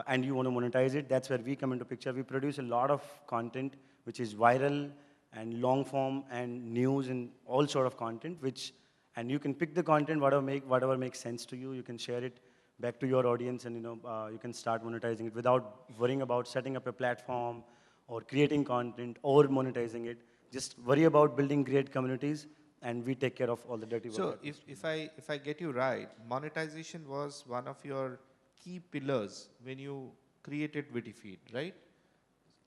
and you want to monetize it, that's where we come into picture. We produce a lot of content which is viral and long form and news and all sort of content, and you can pick the content, whatever makes sense to you. You can share it back to your audience, and you can start monetizing it without worrying about setting up a platform or creating content or monetizing it. Just worry about building great communities, and we take care of all the dirty work. So if I get you right, monetization was one of your key pillars when you created Vitifeed, right?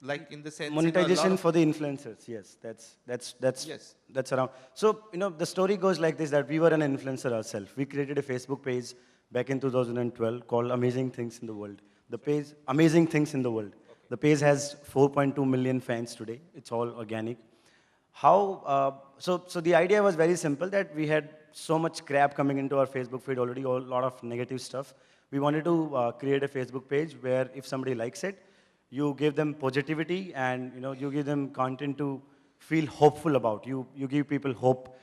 Like in the sense, a lot Monetization of, for the influencers, yes, yes. that's around. So the story goes like this: that we were an influencer ourselves. We created a Facebook page back in 2012 called Amazing Things in the World. The page Amazing Things in the World. The page has 4.2 million fans today. It's all organic. So the idea was very simple, that we had so much crap coming into our Facebook feed already, a lot of negative stuff. We wanted to create a Facebook page where if somebody likes it, you give them positivity, and you give them content to feel hopeful about. You give people hope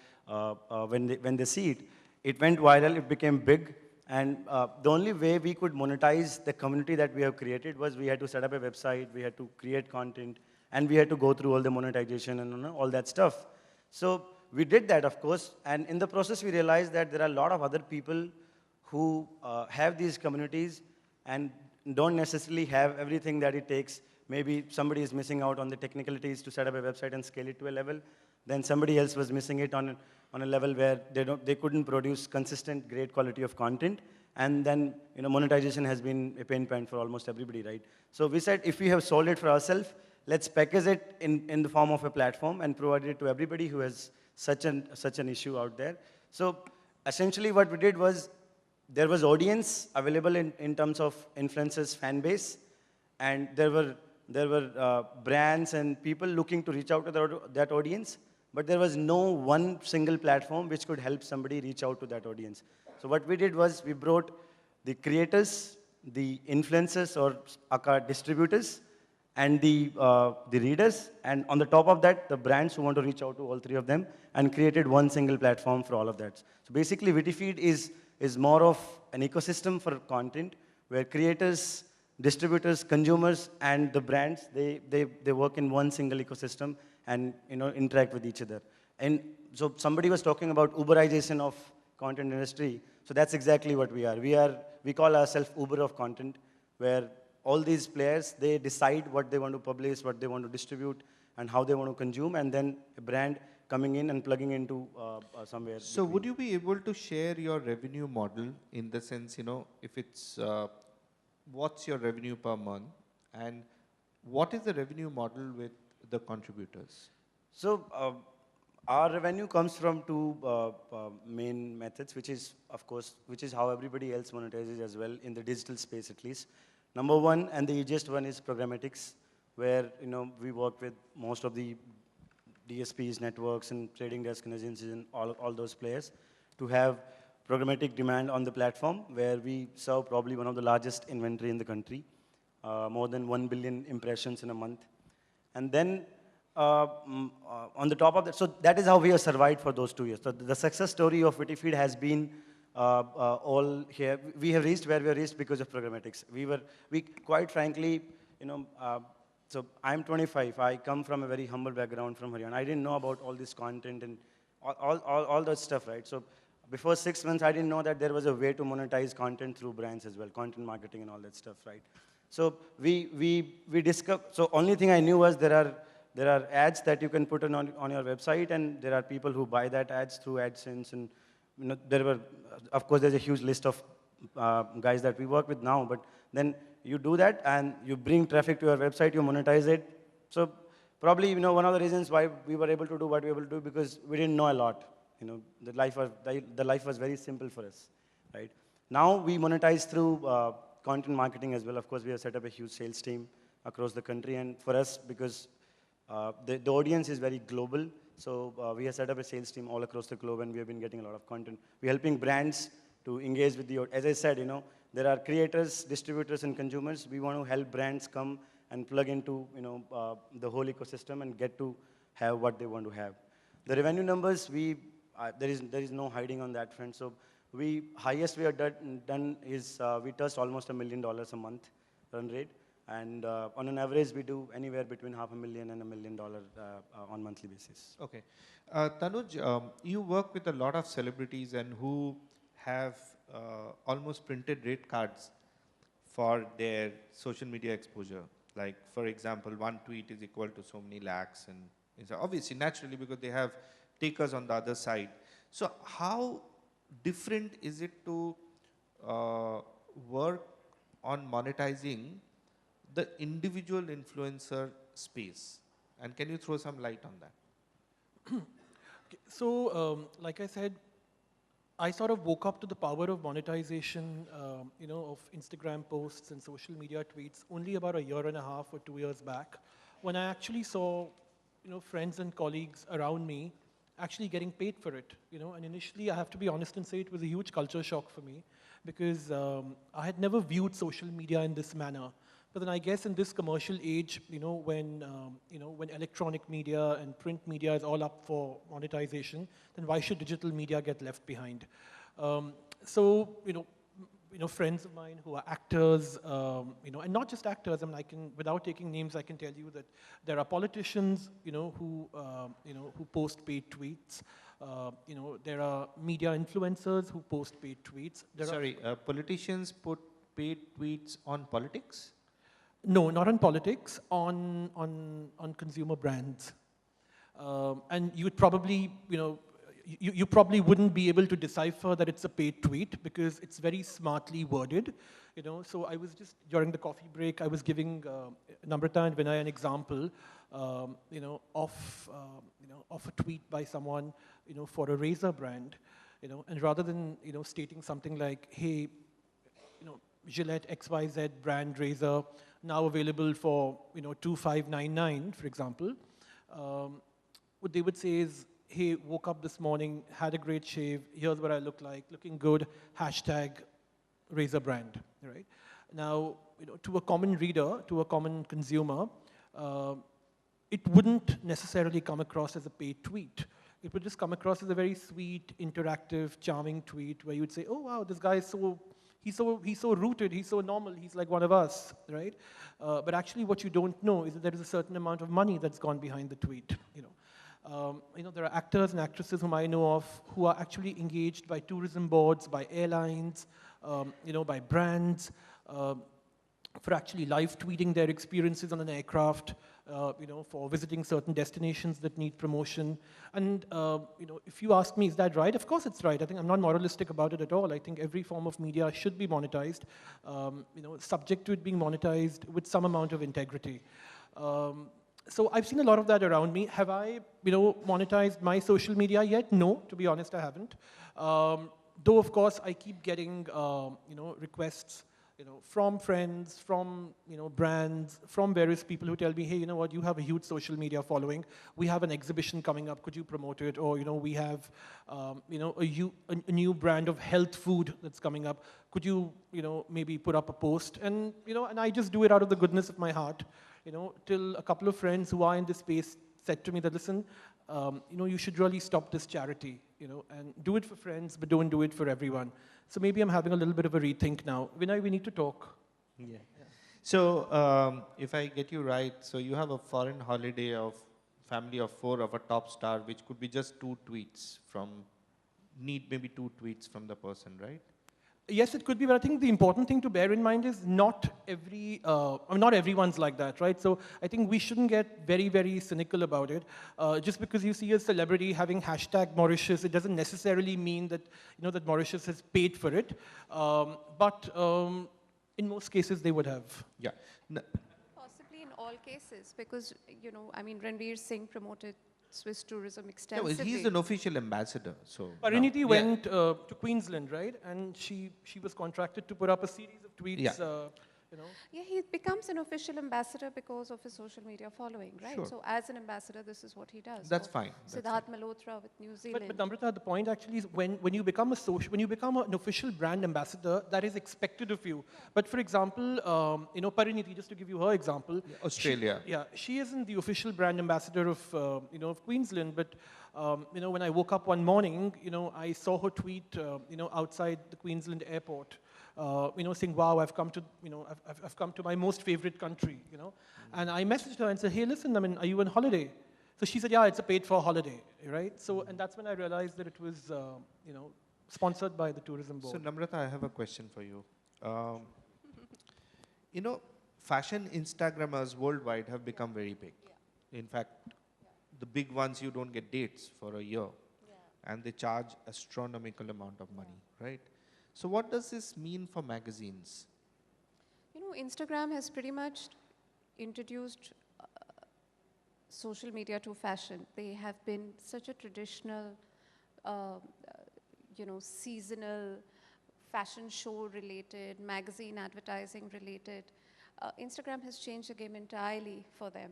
when they see it. It went viral, it became big, and the only way we could monetize the community that we have created was we had to set up a website, we had to create content, and we had to go through all the monetization and all that stuff. So we did that, of course, and in the process we realized that there are a lot of other people who have these communities and don't necessarily have everything that it takes. Maybe somebody is missing out on the technicalities to set up a website and scale it to a level. Then somebody else was missing it on a level where they couldn't produce consistent, great quality of content. And then monetization has been a pain point for almost everybody, right? So we said, if we have solved it for ourselves, let's package it in the form of a platform and provide it to everybody who has such an issue out there. So essentially what we did was, there was audience available in terms of influencers fan base, and there were brands and people looking to reach out to that audience, but there was no one single platform which could help somebody reach out to that audience. So what we did was, we brought the creators, the influencers or aka distributors, and the readers, and on the top of that, the brands who want to reach out to all three of them, and created one single platform for all of that. So basically, Vitifeed is more of an ecosystem for content, where creators, distributors, consumers, and the brands, they work in one single ecosystem and interact with each other. And so somebody was talking about Uberization of content industry. So that's exactly what we are. We call ourselves Uber of content, where all these players, they decide what they want to publish, what they want to distribute, and how they want to consume, and then a brand coming in and plugging into somewhere. So between. would you be able to share your revenue model, in the sense, if it's, what's your revenue per month, and what is the revenue model with the contributors? So our revenue comes from two main methods, which is, of course, which is how everybody else monetizes as well, in the digital space at least. Number one, and the easiest one, is programmatics, where we work with most of the DSPs, networks, and trading desk and agencies, and all those players, to have programmatic demand on the platform, where we serve probably one of the largest inventory in the country, more than 1 billion impressions in a month. And then on the top of that, so that is how we have survived for those 2 years. So the success story of Vitifeed has been all here. We have reached where we have reached because of programmatics. We quite frankly, so I'm 25. I come from a very humble background from Haryana. I didn't know about all this content and all that stuff, right? So before 6 months, I didn't know that there was a way to monetize content through brands as well, content marketing and all that stuff, right? So we discovered. So only thing I knew was there are ads that you can put on your website, and there are people who buy that ads through AdSense, and there were, of course, there's a huge list of guys that we work with now, but then you do that, and you bring traffic to your website, you monetize it. So probably, one of the reasons why we were able to do what we were able to do, because we didn't know a lot. The life was very simple for us, right? Now we monetize through content marketing as well. Of course, we have set up a huge sales team across the country, and for us, because the audience is very global, so we have set up a sales team all across the globe, and we have been getting a lot of content. We're helping brands to engage with the, as I said, there are creators, distributors, and consumers. We want to help brands come and plug into, the whole ecosystem and get to have what they want to have. The revenue numbers, there is no hiding on that front. So highest we have done is we touched almost $1 million a month run rate. And on an average, we do anywhere between $500,000 and $1 million on monthly basis. Okay. Tanuj, you work with a lot of celebrities and who have almost printed rate cards for their social media exposure. Like, for example, one tweet is equal to so many lakhs, and it's obviously, naturally, because they have takers on the other side. So how different is it to work on monetizing the individual influencer space? And can you throw some light on that? So, like I said, I sort of woke up to the power of monetization, of Instagram posts and social media tweets only about a year and a half or 2 years back, when I actually saw, friends and colleagues around me actually getting paid for it, And initially, I have to be honest and say it was a huge culture shock for me because I had never viewed social media in this manner. But then I guess in this commercial age, when electronic media and print media is all up for monetization, then why should digital media get left behind? So, friends of mine who are actors, and not just actors. I mean, without taking names, I can tell you that there are politicians, who post paid tweets. There are media influencers who post paid tweets. Politicians put paid tweets on politics? No, not on politics, on consumer brands. And you would probably, you probably wouldn't be able to decipher that it's a paid tweet because it's very smartly worded. So I was just, during the coffee break, I was giving Namrata and Vinay an example, of a tweet by someone, for a razor brand, and rather than, stating something like, hey, Gillette XYZ brand razor, now available for, $2,599, for example. What they would say is, hey, woke up this morning, had a great shave, here's what I look like, looking good, hashtag razor brand, right? Now, to a common reader, to a common consumer, it wouldn't necessarily come across as a paid tweet. It would just come across as a very sweet, interactive, charming tweet where you would say, oh, wow, this guy is he's so rooted, he's so normal, he's like one of us, right? But actually what you don't know is that there is a certain amount of money that's gone behind the tweet, there are actors and actresses whom I know of who are actually engaged by tourism boards, by airlines, by brands, for actually live tweeting their experiences on an aircraft, for visiting certain destinations that need promotion. And, if you ask me, is that right? Of course it's right. I think I'm not moralistic about it at all. I think every form of media should be monetized, subject to it being monetized with some amount of integrity. So I've seen a lot of that around me. Have I, monetized my social media yet? No, to be honest, I haven't. Though, of course, I keep getting, requests, from friends, from, brands, from various people who tell me, hey, you know what, you have a huge social media following. We have an exhibition coming up. Could you promote it? Or, we have, a new brand of health food that's coming up. Could you, maybe put up a post? And, and I just do it out of the goodness of my heart, till a couple of friends who are in this space said to me that, listen, you should really stop this charity, and do it for friends, but don't do it for everyone. So maybe I'm having a little bit of a rethink now. Vinay, we need to talk. Yeah. So if I get you right, so you have a foreign holiday of family of 4 of a top star, which could be just 2 tweets maybe 2 tweets from the person, right? Yes, it could be, but I think the important thing to bear in mind is not everyone's like that, right? So I think we shouldn't get very, very cynical about it. Just because you see a celebrity having hashtag Mauritius, it doesn't necessarily mean that, that Mauritius has paid for it. But in most cases, they would have. Yeah. Possibly in all cases, because, Ranveer Singh promoted Swiss tourism extensively. Yeah, well, he's an official ambassador, so. Pariniti went to Queensland, right? And she was contracted to put up a series of tweets. Yeah. Yeah, he becomes an official ambassador because of his social media following, right? Sure. So as an ambassador, this is what he does. That's So fine. Siddharth Malhotra with New Zealand. But Namrata, the point actually is when you become an official brand ambassador, that is expected of you. But for example, Pariniti, just to give you her example, Australia. She isn't the official brand ambassador of of Queensland, but when I woke up one morning, I saw her tweet outside the Queensland airport. saying, wow, I've come to, I've come to my most favorite country, And I messaged her and said, hey, listen, I mean, are you on holiday? So she said, yeah, it's a paid-for holiday, right? So, and that's when I realized that it was, sponsored by the tourism board. So Namrata, I have a question for you. Fashion Instagrammers worldwide have become very big. In fact, the big ones, you don't get dates for a year. And they charge astronomical amount of money, right? So what does this mean for magazines? Instagram has pretty much introduced social media to fashion. They have been such a traditional, seasonal, fashion show related, magazine advertising related. Instagram has changed the game entirely for them.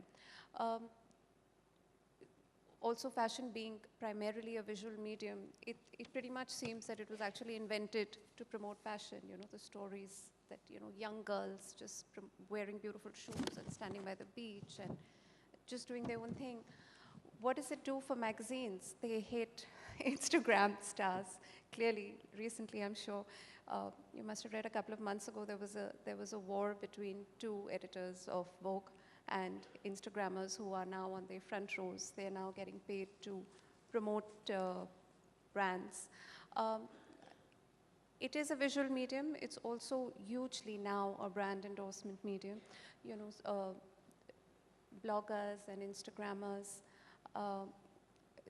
Also, fashion being primarily a visual medium, it pretty much seems that it was actually invented to promote fashion. The stories that, young girls just wearing beautiful shoes and standing by the beach and just doing their own thing. What does it do for magazines? They hate Instagram stars. Clearly, recently, I'm sure, you must have read a couple of months ago, there was a war between two editors of Vogue and Instagrammers who are now on their front rows. They're now getting paid to promote brands. It is a visual medium. It's also hugely now a brand endorsement medium. Bloggers and Instagrammers.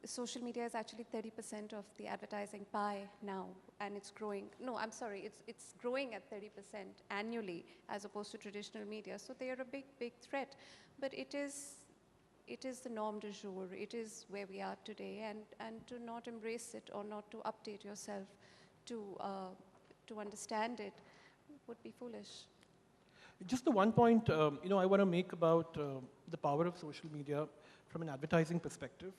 Social media is actually 30% of the advertising pie now, and it's growing. No, I'm sorry, it's growing at 30% annually as opposed to traditional media. So they are a big, big threat. But it is the norm du jour. It is where we are today, and to not embrace it or not to update yourself to understand it would be foolish. Just the one point, I want to make about the power of social media from an advertising perspective.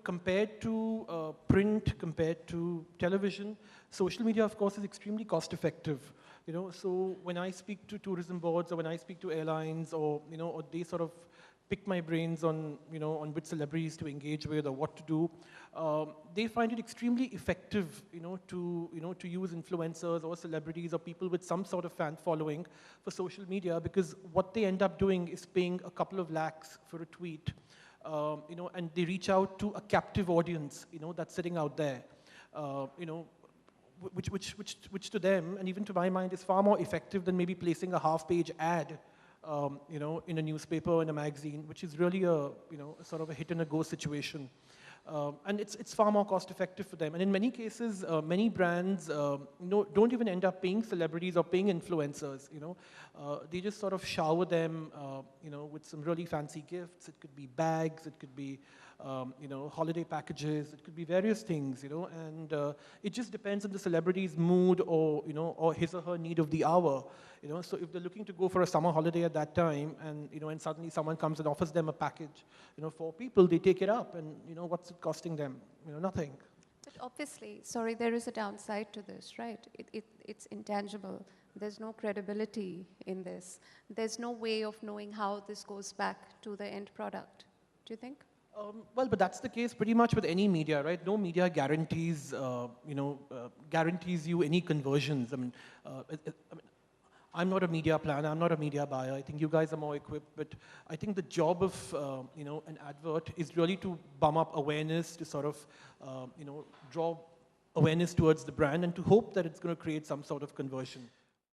Compared to print, compared to television, social media, of course, is extremely cost effective. So when I speak to tourism boards or when I speak to airlines or they sort of pick my brains on, on which celebrities to engage with or what to do, they find it extremely effective, to use influencers or celebrities or people with some sort of fan following for social media, because what they end up doing is paying a couple of lakhs for a tweet. And they reach out to a captive audience, that's sitting out there, which to them, and even to my mind, is far more effective than maybe placing a half-page ad, in a newspaper or in a magazine, which is really a sort of a hit-and-a-go situation. And it's far more cost-effective for them. And in many cases, many brands don't even end up paying celebrities or paying influencers. They just sort of shower them, with some really fancy gifts. It could be bags. It could be, holiday packages. It could be various things. And it just depends on the celebrity's mood or or his or her need of the hour. So if they're looking to go for a summer holiday at that time, and and suddenly someone comes and offers them a package, for people, they take it up, and what's it costing them? Nothing. But obviously, sorry, there is a downside to this, right? It's intangible. There's no credibility in this. There's no way of knowing how this goes back to the end product. Do you think? Well, but that's the case pretty much with any media, right? No media guarantees, guarantees you any conversions. I mean, I'm not a media planner, I'm not a media buyer. I think you guys are more equipped, but I think the job of, an advert is really to bum up awareness, to sort of, draw awareness towards the brand and to hope that it's going to create some sort of conversion.